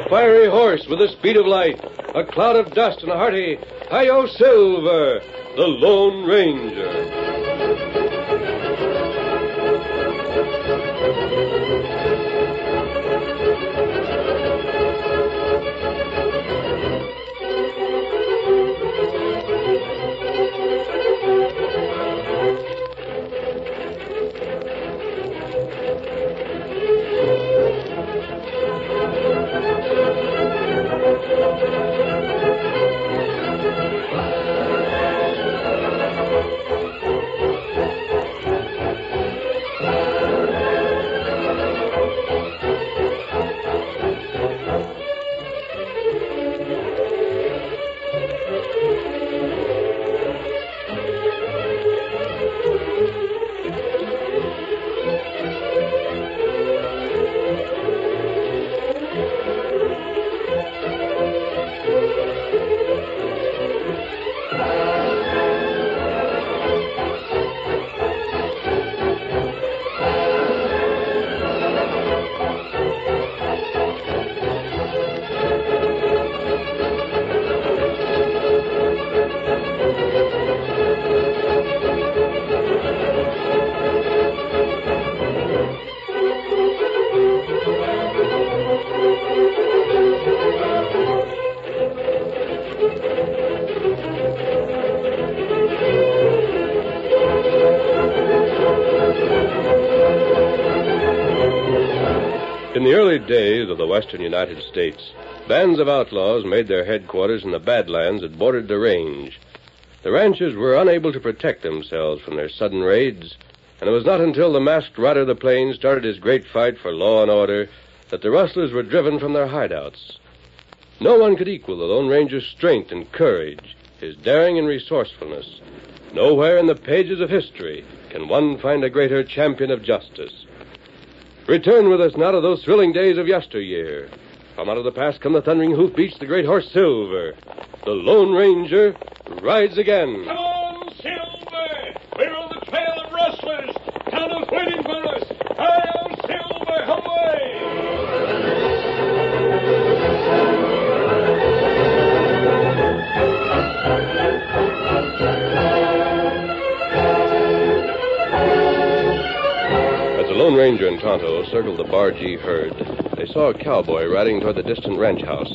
A fiery horse with the speed of light, a cloud of dust, and a hearty Hi-Yo Silver, the Lone Ranger. In the early days of the western United States, bands of outlaws made their headquarters in the Badlands that bordered the range. The ranchers were unable to protect themselves from their sudden raids, and it was not until the masked rider of the plains started his great fight for law and order that the rustlers were driven from their hideouts. No one could equal the Lone Ranger's strength and courage, his daring and resourcefulness. Nowhere in the pages of history can one find a greater champion of justice. Return with us now to those thrilling days of yesteryear. From out of the past come the thundering hoofbeats, the great horse Silver. The Lone Ranger rides again. Come on, Silver! We're on the trail of rustlers. Tonto's waiting for us. Hi-yo, Silver, away! The Lone Ranger and Tonto circled the Bargee herd. They saw a cowboy riding toward the distant ranch house.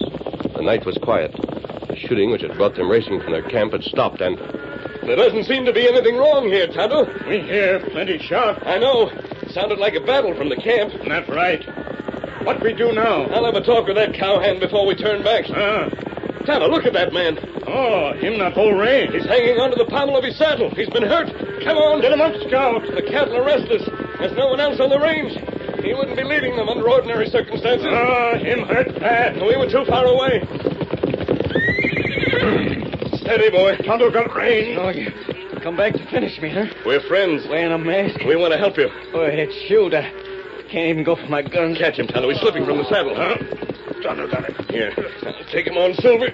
The night was quiet. The shooting which had brought them racing from their camp had stopped, and... There doesn't seem to be anything wrong here, Tonto. We hear plenty shot. I know. It sounded like a battle from the camp. That's right. What we do now? I'll have a talk with that cowhand before we turn back. Tonto, look at that man. Oh, him not full range. He's hanging onto the pommel of his saddle. He's been hurt. Come on. Get him up, Scout. The cattle are restless. There's no one else on the range. He wouldn't be leading them under ordinary circumstances. Him hurt bad. We were too far away. Steady, boy. Tonto got range. Oh, you come back to finish me, huh? We're friends. Wearing a mask? We want to help you. Oh, it's shoot. I can't even go for my gun. Catch him, Tonto. He's slipping from the saddle. Huh? Tonto got him. Here. Take him on, Silver.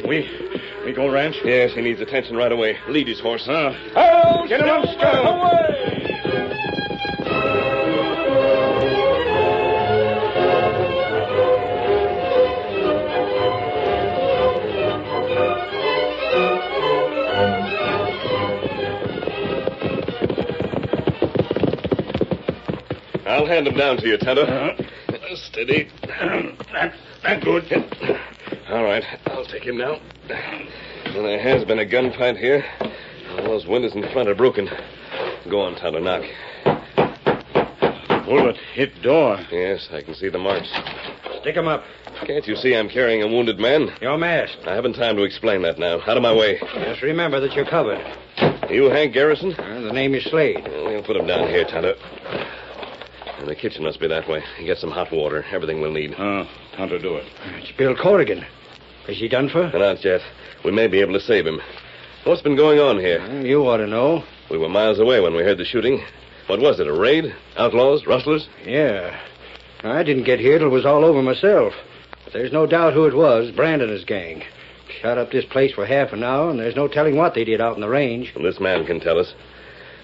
We go ranch? Yes, he needs attention right away. Lead his horse. Oh, get him up, Scout. Away! I'll hand him down to you, Tonto. Steady. That's good. All right, I'll take him now. Well, there has been a gunfight here. All those windows in front are broken. Go on, Tonto, knock. Bullet hit door. Yes, I can see the marks. Stick him up. Can't you see I'm carrying a wounded man? You're masked. I haven't time to explain that now. Out of my way. Just remember that you're covered. You Hank Garrison? The name is Slade. Well, we'll put him down here, Tonto. And the kitchen must be that way. Get some hot water. Everything we'll need. Tonto do it. It's Bill Corrigan. Is he done for? Not yet. We may be able to save him. What's been going on here? You ought to know. We were miles away when we heard the shooting. What was it, a raid? Outlaws? Rustlers? Yeah. I didn't get here till it was all over myself. But there's no doubt who it was, Brand and his gang. Shot up this place for half an hour, and there's no telling what they did out in the range. Well, this man can tell us.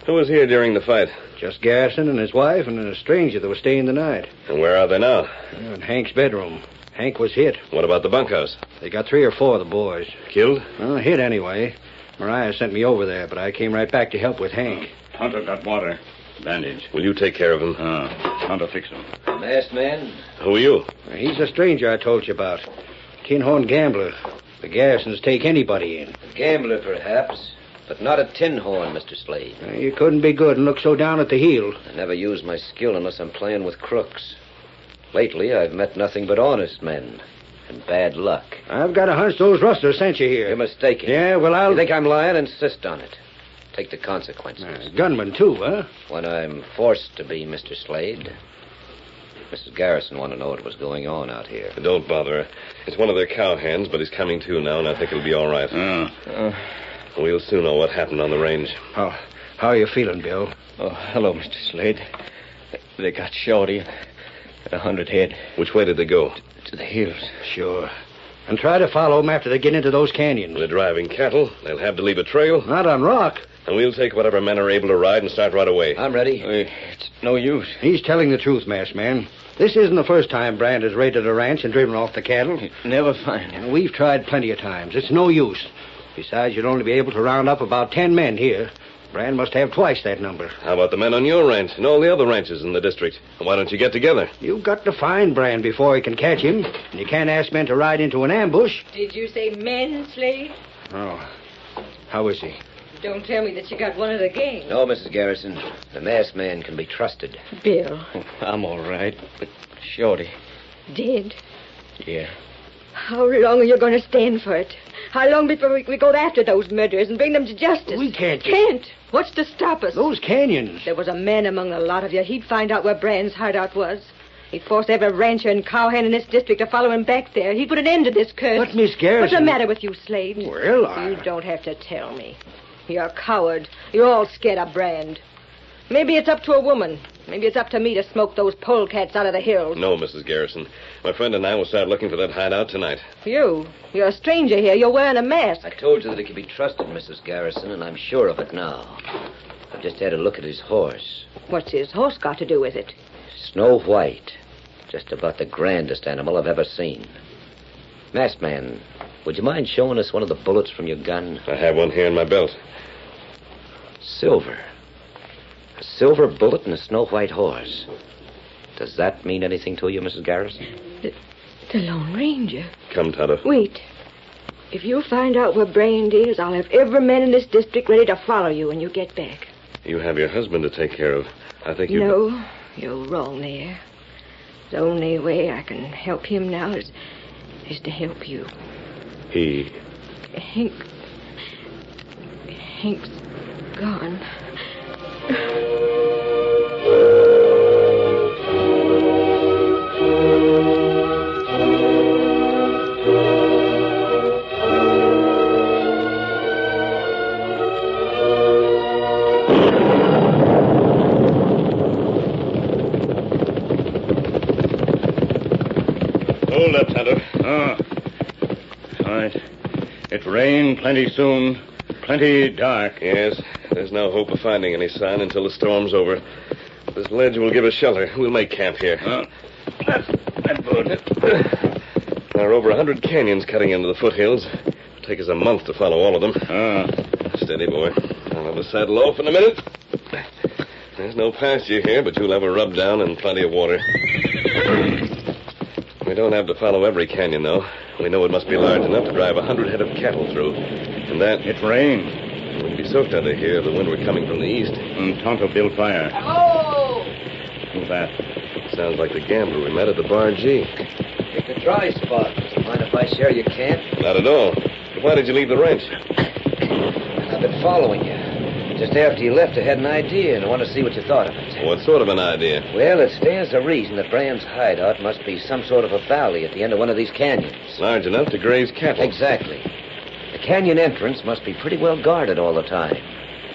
Who was here during the fight? Just Garrison and his wife and a stranger that was staying the night. And where are they now? In Hank's bedroom. Hank was hit. What about the bunkhouse? They got 3 or 4 of the boys. Killed? Well, hit anyway. Mariah sent me over there, but I came right back to help with Hank. Tonto got water. Bandage. Will you take care of him? Tonto fix him. Masked man? Who are you? He's the stranger I told you about. Tin-horn gambler. The Garrisons take anybody in. A gambler, perhaps. But not a tin horn, Mr. Slade. You couldn't be good and look so down at the heel. I never use my skill unless I'm playing with crooks. Lately, I've met nothing but honest men. And bad luck. I've got a hunch those rustlers sent you here. You're mistaken. Yeah, well, You think I'm lying? Insist on it. Take the consequences. Gunman, too, huh? When I'm forced to be, Mr. Slade. Mrs. Garrison wanted to know what was going on out here. Don't bother her. It's one of their cowhands, but he's coming to now, and I think it'll be all right. We'll soon know what happened on the range. How are you feeling, Bill? Oh, hello, Mr. Slade. They got Shorty at 100 head. Which way did they go? To the hills. Sure. And try to follow them after they get into those canyons. They're driving cattle. They'll have to leave a trail. Not on rock. And we'll take whatever men are able to ride and start right away. I'm ready. It's no use. He's telling the truth, masked man. This isn't the first time Brand has raided a ranch and driven off the cattle. Never find him. We've tried plenty of times. It's no use. Besides, you'd only be able to round up about 10 men here. Brand must have twice that number. How about the men on your ranch and all the other ranches in the district? And why don't you get together? You've got to find Brand before he can catch him. And you can't ask men to ride into an ambush. Did you say men, Slade? Oh. How is he? Don't tell me that you got one of the gang. No, Mrs. Garrison. The masked man can be trusted. Bill. I'm all right, but Shorty. Dead? Yeah. How long are you going to stand for it? How long before we go after those murderers and bring them to justice? We can't. Can't? What's to stop us? Those canyons. There was a man among the lot of you. He'd find out where Brand's hideout was. He'd force every rancher and cowhand in this district to follow him back there. He'd put an end to this curse. But, Miss Garrison... What's the matter with you, Slade? Well, You don't have to tell me. You're a coward. You're all scared of Brand. Maybe it's up to a woman. Maybe it's up to me to smoke those polecats out of the hills. No, Mrs. Garrison. My friend and I will start looking for that hideout tonight. You're a stranger here. You're wearing a mask. I told you that he could be trusted, Mrs. Garrison, and I'm sure of it now. I've just had a look at his horse. What's his horse got to do with it? Snow White. Just about the grandest animal I've ever seen. Masked man, would you mind showing us one of the bullets from your gun? I have one here in my belt. Silver. A silver bullet and a snow white horse. Does that mean anything to you, Mrs. Garrison? The Lone Ranger. Come, Tonto. Wait. If you find out where Brand is, I'll have every man in this district ready to follow you when you get back. You have your husband to take care of. I think you... No, you're wrong there. The only way I can help him now is to help you. Hank's gone. Hold up, Tonto. All right. It rain plenty soon. Plenty dark. Yes, there's no hope of finding any sign until the storm's over. This ledge will give us shelter. We'll make camp here. That's good. There are over 100 canyons cutting into the foothills. It'll take us a month to follow all of them. Steady, boy. I'll have the saddle off in a minute. There's no pasture here, but you'll have a rub down and plenty of water. We don't have to follow every canyon, though. We know it must be large enough to drive 100 head of cattle through. And that... It rain. We'd be soaked under here if the wind were coming from the east. And Tonto build fire. Oh! Who's that? Sounds like the gambler we met at the Bar G. Picked a dry spot. Mind if I share your camp? Not at all. But why did you leave the ranch? I've been following you. Just after you left, I had an idea, and I want to see what you thought of it. What sort of an idea? Well, it stands to reason that Brand's hideout must be some sort of a valley at the end of one of these canyons. Large enough to graze cattle. Exactly. The canyon entrance must be pretty well guarded all the time.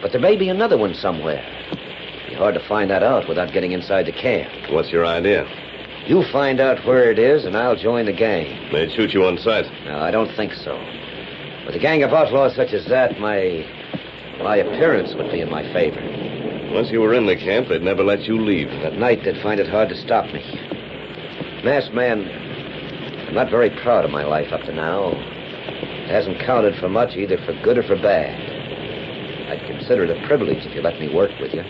But there may be another one somewhere. It'd be hard to find that out without getting inside the camp. What's your idea? You find out where it is, and I'll join the gang. They'd shoot you on sight. No, I don't think so. With a gang of outlaws such as that, my appearance would be in my favor. Once you were in the camp, they'd never let you leave. At night, they'd find it hard to stop me. Masked man, I'm not very proud of my life up to now. It hasn't counted for much, either for good or for bad. I'd consider it a privilege if you let me work with you.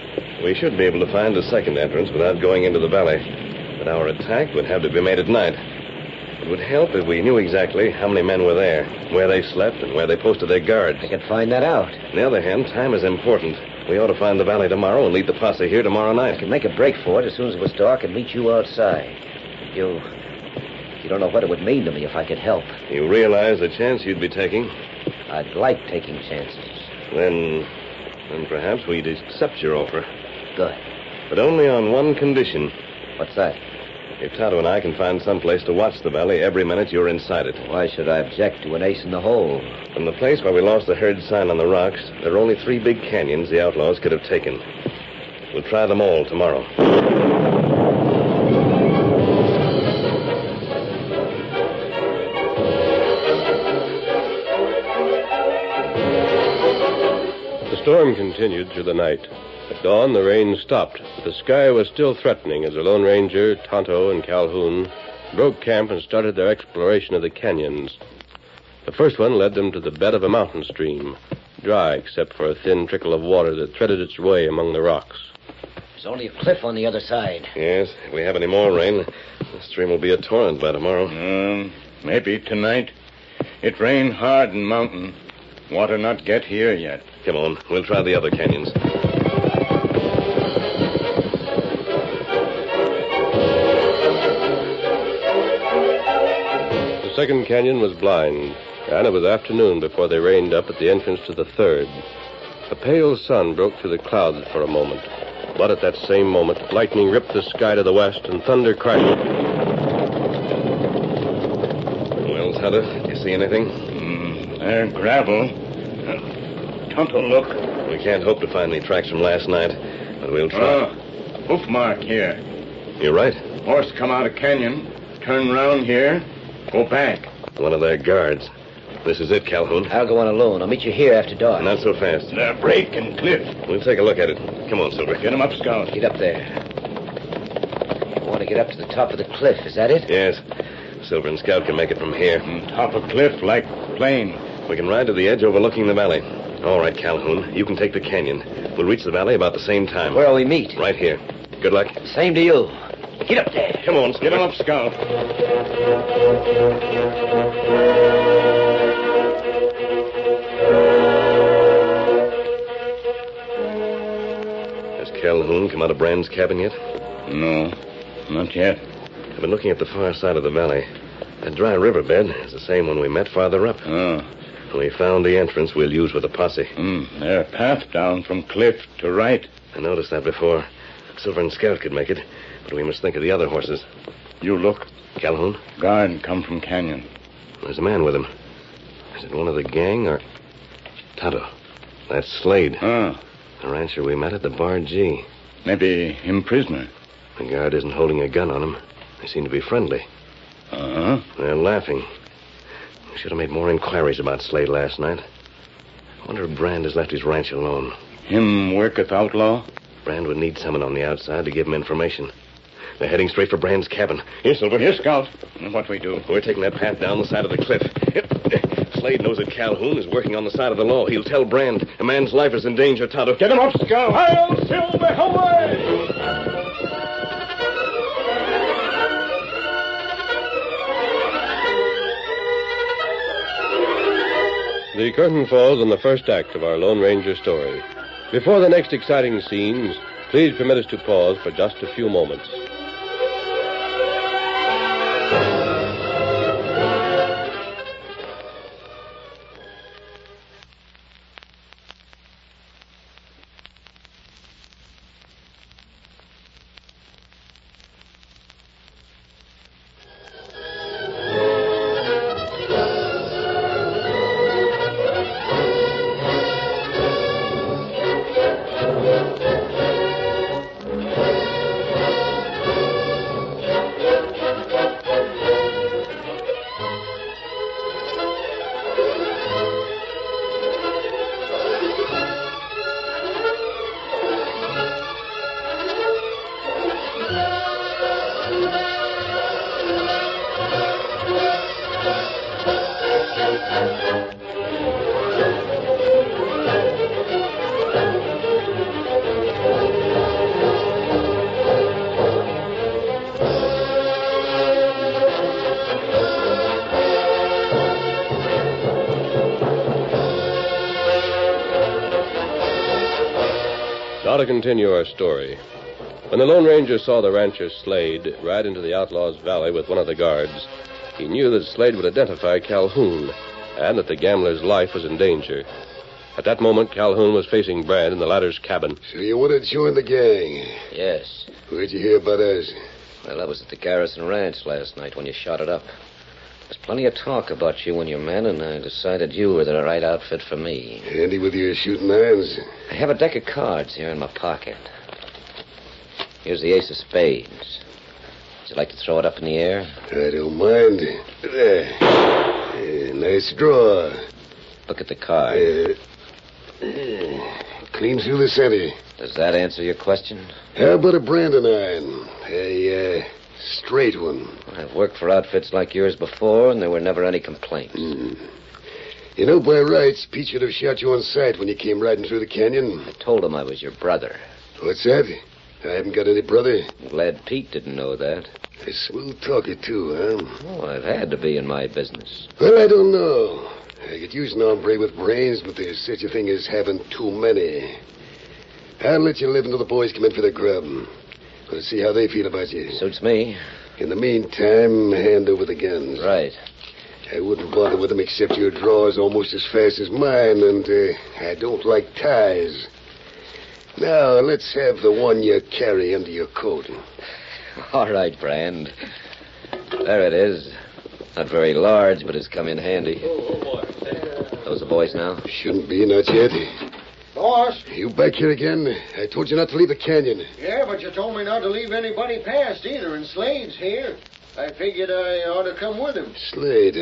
We should be able to find a second entrance without going into the valley. But our attack would have to be made at night. It would help if we knew exactly how many men were there, where they slept, and where they posted their guards. I could find that out. On the other hand, time is important. We ought to find the valley tomorrow and lead the posse here tomorrow night. I could make a break for it as soon as it was dark and meet you outside. You don't know what it would mean to me if I could help. You realize the chance you'd be taking? I'd like taking chances. Then perhaps we'd accept your offer. Good. But only on one condition. What's that? If Tonto and I can find some place to watch the valley every minute you're inside it. Why should I object to an ace in the hole? From the place where we lost the herd sign on the rocks, there are only 3 big canyons the outlaws could have taken. We'll try them all tomorrow. The storm continued through the night. At dawn, the rain stopped, but the sky was still threatening as the Lone Ranger, Tonto, and Calhoun broke camp and started their exploration of the canyons. The first one led them to the bed of a mountain stream, dry except for a thin trickle of water that threaded its way among the rocks. There's only a cliff on the other side. Yes, if we have any more rain, the stream will be a torrent by tomorrow. Maybe tonight. It rained hard in mountain. Water not get here yet. Come on, we'll try the other canyons. The second canyon was blind, and it was afternoon before they reined up at the entrance to the third. A pale sun broke through the clouds for a moment, but at that same moment, lightning ripped the sky to the west and thunder crashed. Well, Tonto, did you see anything? There, gravel. Tonto, look. We can't hope to find any tracks from last night, but we'll try. Hoof mark here. You're right. Horse come out of canyon, turn round here, go back. One of their guards. This is it, Calhoun. I'll go on alone. I'll meet you here after dark. Not so fast. They're breaking cliff. We'll take a look at it. Come on, Silver. Get him up, Scout. Get up there. You want to get up to the top of the cliff, is that it? Yes. Silver and Scout can make it from here. Top of cliff, like plain. We can ride to the edge overlooking the valley. All right, Calhoun. You can take the canyon. We'll reach the valley about the same time. Where'll we meet? Right here. Good luck. Same to you. Get up there. Come on, Get him up, Scout. Has Calhoun come out of Brand's cabin yet? No, not yet. I've been looking at the far side of the valley. That dry riverbed is the same one we met farther up. We found the entrance we'll use with the posse. There's a path down from cliff to right. I noticed that before. Silver and Scout could make it, but we must think of the other horses. You look. Calhoun? Guard come from canyon. There's a man with him. Is it one of the gang or... Tonto. That's Slade. The rancher we met at the Bar G. Maybe him prisoner. The guard isn't holding a gun on him. They seem to be friendly. They're laughing. We should have made more inquiries about Slade last night. I wonder if Brand has left his ranch alone. Him worketh outlaw? Brand would need someone on the outside to give him information. They're heading straight for Brand's cabin. Here, Silver. Here, Scout. What we do? We're taking that path down the side of the cliff. Slade knows that Calhoun is working on the side of the law. He'll tell Brand a man's life is in danger, Tonto. Get him up, Scout. Hail, Silver, away! The curtain falls on the first act of our Lone Ranger story. Before the next exciting scenes, please permit us to pause for just a few moments. to continue our story. When the Lone Ranger saw the rancher Slade ride into the outlaw's valley with one of the guards, he knew that Slade would identify Calhoun and that the gambler's life was in danger. At that moment, Calhoun was facing Brand in the latter's cabin. So you want to join the gang? Yes. Where'd you hear about us? Well, I was at the Garrison Ranch last night when you shot it up. There's plenty of talk about you and your men, and I decided you were the right outfit for me. Handy with your shooting irons? I have a deck of cards here in my pocket. Here's the ace of spades. Would you like to throw it up in the air? I don't mind. There. Nice draw. Look at the card. Clean through the center. Does that answer your question? How about a branding iron? A straight one. I've worked for outfits like yours before, and there were never any complaints. You know, by rights, Pete should have shot you on sight when you came riding through the canyon. I told him I was your brother. What's that? I haven't got any brother. I'm glad Pete didn't know that. A smooth talker, too, huh? Oh, I've had to be in my business. Well, I don't know. I could use an hombre with brains, but there's such a thing as having too many. I'll let you live until the boys come in for their grub. We'll see how they feel about you. Suits me. In the meantime, hand over the guns. Right. I wouldn't bother with them except your draw is almost as fast as mine, and I don't like ties. Now, let's have the one you carry under your coat. All right, Brand. There it is. Not very large, but it's come in handy. Those the boys now? Shouldn't be, not yet. Boss? You back here again? I told you not to leave the canyon. Yeah, but you told me not to leave anybody past either, and Slade's here. I figured I ought to come with him. Slade,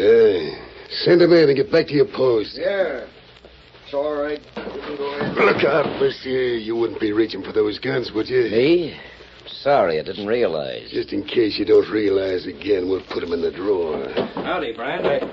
send him in and get back to your post. Yeah. It's all right. You can go in. Look out, mister. You wouldn't be reaching for those guns, would you? Me? Sorry, I didn't realize. Just in case you don't realize again, we'll put them in the drawer. Howdy, Brand.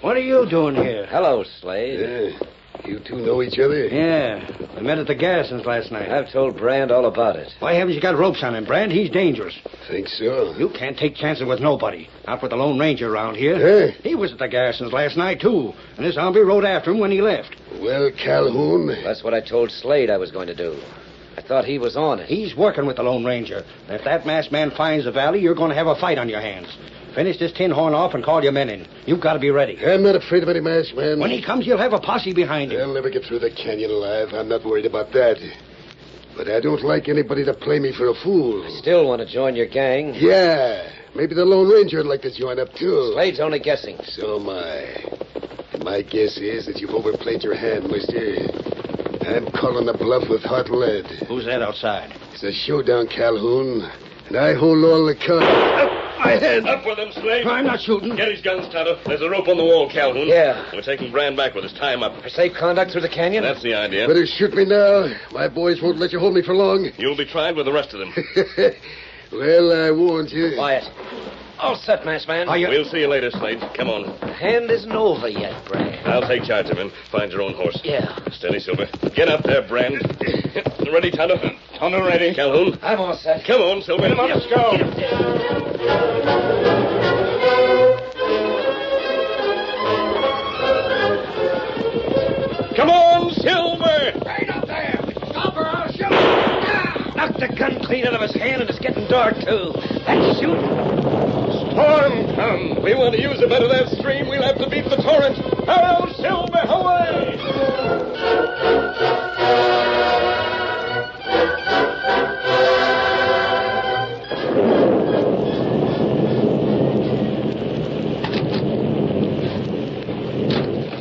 What are you doing here? Hello, Slade. Yeah. You two know each other? Yeah. We met at the Garrisons last night. I've told Brand all about it. Why haven't you got ropes on him, Brand? He's dangerous. Think so? You can't take chances with nobody. Not with the Lone Ranger around here. Hey? He was at the Garrisons last night, too. And this hombre rode after him when he left. Well, Calhoun... That's what I told Slade I was going to do. I thought he was on it. He's working with the Lone Ranger. And if that masked man finds the valley, you're going to have a fight on your hands. Finish this tin horn off and call your men in. You've got to be ready. I'm not afraid of any masked man. When he comes, you'll have a posse behind him. They'll never get through the canyon alive. I'm not worried about that. But I don't like anybody to play me for a fool. Still want to join your gang? Yeah. Maybe the Lone Ranger would like to join up, too. Slade's only guessing. So am I. And my guess is that you've overplayed your hand, mister. I'm calling the bluff with hot lead. Who's that outside? It's a showdown, Calhoun. And I hold all the cards. My head. Up with him, Slade. I'm not shooting. Get his guns, Tonto. There's a rope on the wall, Calhoun. Yeah. We're taking Brand back with us. Tie him up. For safe conduct through the canyon? That's the idea. Better shoot me now. My boys won't let you hold me for long. You'll be tried with the rest of them. Well, I warned you. Quiet. All set, masked man. We'll see you later, Slade. Come on. The hand isn't over yet, Brand. I'll take charge of him. Find your own horse. Yeah. Steady, Silver. Get up there, Brand. Ready, Tonto? Tonto ready. Calhoun? I'm all set. Come on, Silver. Come on, let's go. Come on, Silver! Right up there. Stop her, I'll shoot. Knocked the gun clean out of his hand, and it's getting dark, too. That's shooting. Storm come. We want to use a bit of that stream. We'll have to beat the torrent. Hello, Silver, away!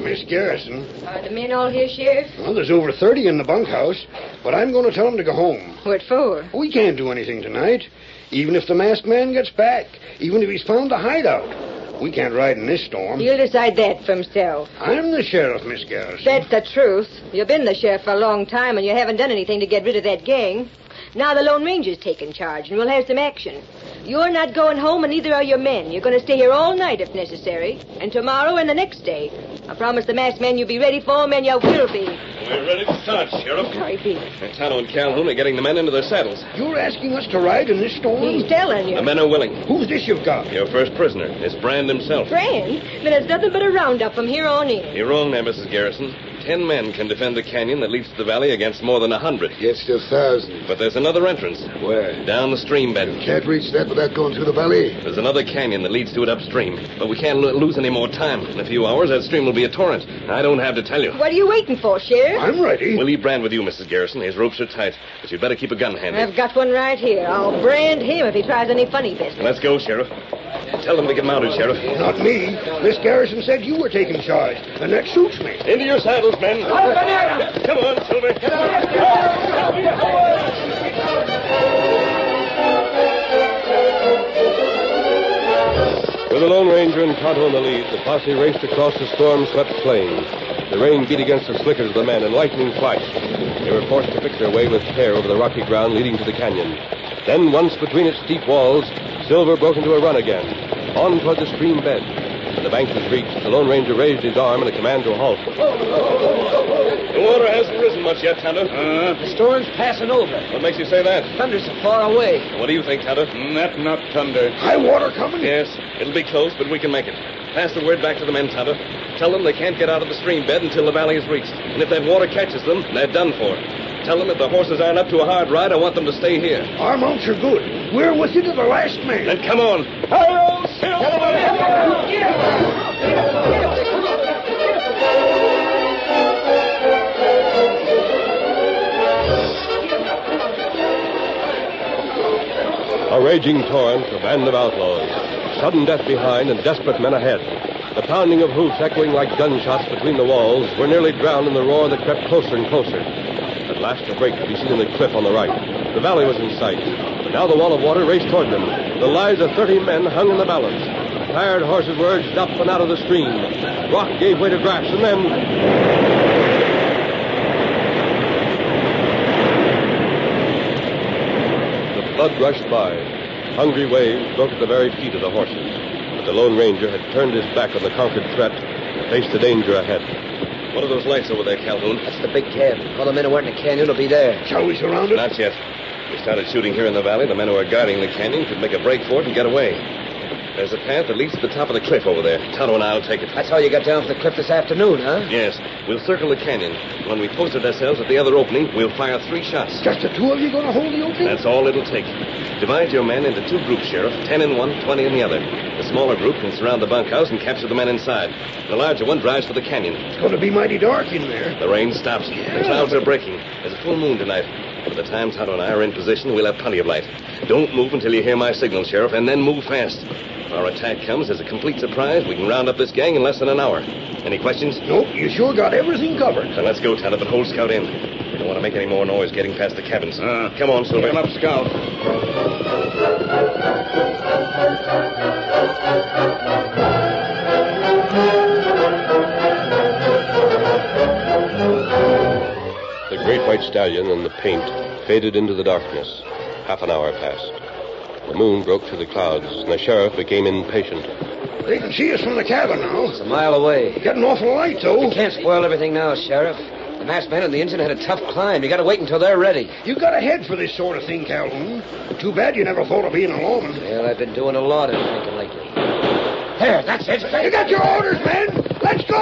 Miss Garrison. Are the men all here, Sheriff? Well, there's over 30 in the bunkhouse, but I'm going to tell them to go home. What for? We can't do anything tonight. Even if the masked man gets back. Even if he's found the hideout. We can't ride in this storm. He'll decide that for himself. I'm the sheriff, Miss Garrison. That's the truth. You've been the sheriff for a long time, and you haven't done anything to get rid of that gang. Now the Lone Ranger's taking charge, and we'll have some action. You're not going home, and neither are your men. You're going to stay here all night if necessary, and tomorrow and the next day. I promise the masked man you'll be ready for him, and you will be. We're ready to start, Sheriff. Sorry, Pete. Tonto and Calhoun are getting the men into their saddles. You're asking us to ride in this storm? He's telling you. The men are willing. Who's this you've got? Your first prisoner is Brand himself. Brand? Then it's nothing but a roundup from here on in. You're wrong there, Mrs. Garrison. 10 men can defend the canyon that leads to the valley against more than 100. Against 1,000. But there's another entrance. Where? Down the stream bed. Can't reach that without going through the valley. There's another canyon that leads to it upstream. But we can't lose any more time. In a few hours, that stream will be a torrent. I don't have to tell you. What are you waiting for, Sheriff? I'm ready. We'll leave Brand with you, Mrs. Garrison. His ropes are tight. But you'd better keep a gun handy. I've got one right here. I'll brand him if he tries any funny business. Let's go, Sheriff. Tell them to get mounted, Sheriff. Not me. Miss Garrison said you were taking charge, and that suits me. Into your saddles, men. Come on, Silver. Get With the Lone Ranger and Tonto in the lead, the posse raced across the storm-swept plain. The rain beat against the slickers of the men, and lightning flashed. They were forced to pick their way with care over the rocky ground leading to the canyon. Then, once between its steep walls, Silver broke into a run again, on toward the stream bed. When the bank was reached, the Lone Ranger raised his arm in a command to halt. The water hasn't risen much yet, Tonto. The storm's passing over. What makes you say that? Thunder's so far away. What do you think, Tonto? That's not thunder. High water coming? Yes, it'll be close, but we can make it. Pass the word back to the men, Tonto. Tell them they can't get out of the stream bed until the valley is reached. And if that water catches them, they're done for. Tell them if the horses aren't up to a hard ride, I want them to stay here. Our mounts are good. We're with you to the last man. Then come on. Hail, Silver! A raging torrent, a band of outlaws. Sudden death behind and desperate men ahead. The pounding of hoofs echoing like gunshots between the walls were nearly drowned in the roar that crept closer and closer. At last a break could be seen in the cliff on the right. The valley was in sight. But now the wall of water raced toward them. The lives of 30 men hung in the balance. Tired horses were urged up and out of the stream. Rock gave way to grass, and then... The flood rushed by. Hungry waves broke at the very feet of the horses. But the Lone Ranger had turned his back on the conquered threat and faced the danger ahead. What are those lights over there, Calhoun? That's the big cabin. All the men who weren't in the canyon will be there. Shall we surround it? Not yet. We started shooting here in the valley. The men who are guarding the canyon could make a break for it and get away. There's a path that leads to the top of the cliff over there. Tonto and I'll take it. That's how you got down from the cliff this afternoon, huh? Yes. We'll circle the canyon. When we posted ourselves at the other opening, we'll fire 3 shots. Just the two of you going to hold the opening? That's all it'll take. Divide your men into 2 groups, Sheriff. 10 in one, 20 in the other. The smaller group can surround the bunkhouse and capture the men inside. The larger one drives for the canyon. It's going to be mighty dark in there. The rain stops. The clouds are breaking. There's a full moon tonight. By the time Tonto and I are in position, we'll have plenty of light. Don't move until you hear my signal, Sheriff, and then move fast. If our attack comes as a complete surprise, we can round up this gang in less than an hour. Any questions? Nope, you sure got everything covered. Then let's go, Tonto, but hold Scout in. We don't want to make any more noise getting past the cabins. Come on, Silver. Come up, Scout. The great white stallion and the paint faded into the darkness. Half an hour passed. The moon broke through the clouds, and the sheriff became impatient. They can see us from the cabin now. It's a mile away. Getting awful light, though. You can't spoil everything now, Sheriff. The masked man and the Injun had a tough climb. You got to wait until they're ready. You got a head for this sort of thing, Calhoun. Too bad you never thought of being a lawman. Well, I've been doing a lot of thinking lately. There, that's it. You got your orders, men. Let's go!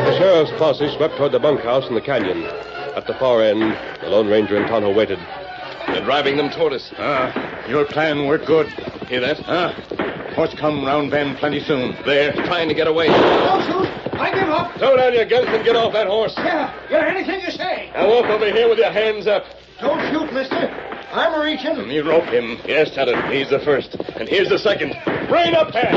The sheriff's posse swept toward the bunkhouse in the canyon. At the far end, the Lone Ranger and Tonto waited. They're driving them toward us. Your plan worked good. Hear that? Horse come round bend plenty soon. They're trying to get away. Don't shoot. I give up. Throw down your guns and get off that horse. Yeah, anything you say. Now walk over here with your hands up. Don't shoot, mister. I'm reaching. You rope him. Yes, Tonto. He's the first. And here's the second. Rein up, Pat.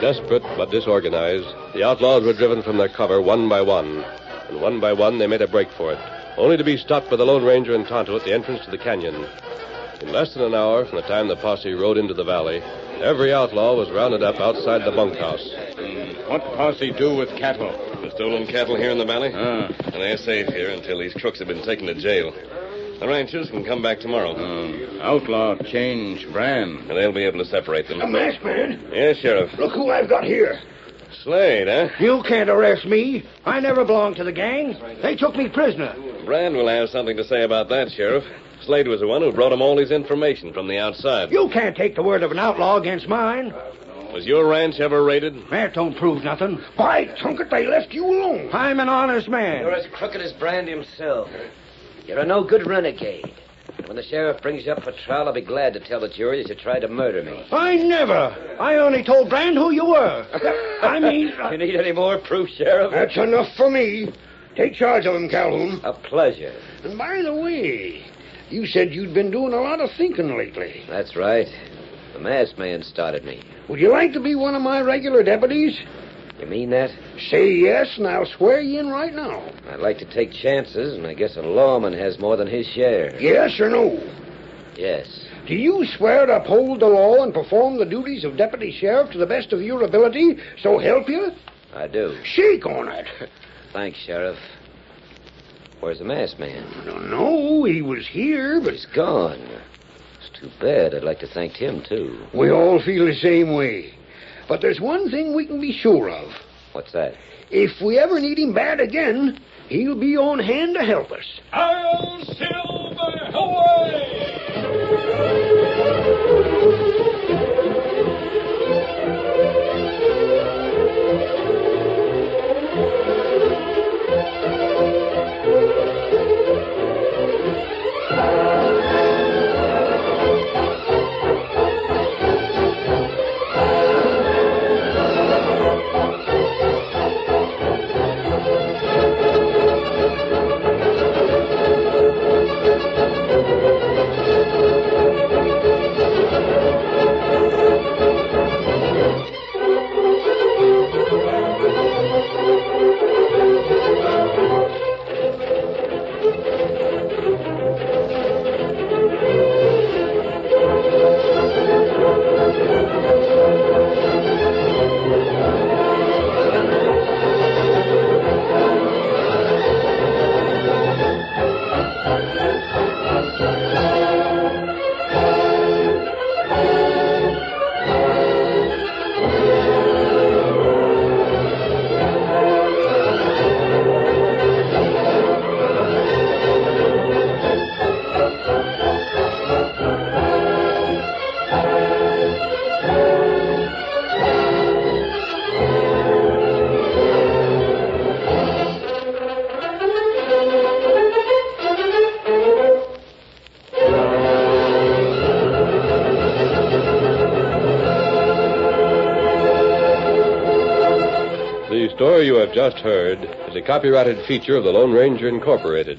Desperate but disorganized, the outlaws were driven from their cover one by one. And one by one they made a break for it, only to be stopped by the Lone Ranger and Tonto at the entrance to the canyon. In less than an hour from the time the posse rode into the valley, every outlaw was rounded up outside the bunkhouse. What posse do with cattle? The stolen cattle here in the valley? And they're safe here until these crooks have been taken to jail. The ranchers can come back tomorrow. Outlaw, change, brand. And they'll be able to separate them. A masked man. Yes, Sheriff. Look who I've got here. Slade, huh? You can't arrest me. I never belonged to the gang. They took me prisoner. Brand will have something to say about that, Sheriff. Slade was the one who brought him all his information from the outside. You can't take the word of an outlaw against mine. Was your ranch ever raided? That don't prove nothing. By Tunket, they left you alone. I'm an honest man. You're as crooked as Brand himself. You're a no-good renegade. And when the sheriff brings you up for trial, I'll be glad to tell the jury that you tried to murder me. I never. I only told Brand who you were. I mean... You need any more proof, Sheriff? That's enough for me. Take charge of him, Calhoun. A pleasure. And by the way, you said you'd been doing a lot of thinking lately. That's right. The masked man started me. Would you like to be one of my regular deputies? You mean that? Say yes, and I'll swear you in right now. I'd like to take chances, and I guess a lawman has more than his share. Yes or no? Yes. Do you swear to uphold the law and perform the duties of deputy sheriff to the best of your ability, so help you? I do. Shake on it. Thanks, Sheriff. Where's the masked man? I don't know. He was here, but... He's gone. It's too bad. I'd like to thank him, too. We all feel the same way. But there's one thing we can be sure of. What's that? If we ever need him bad again, he'll be on hand to help us. I'll Silver, away! The story you have just heard is a copyrighted feature of the Lone Ranger Incorporated.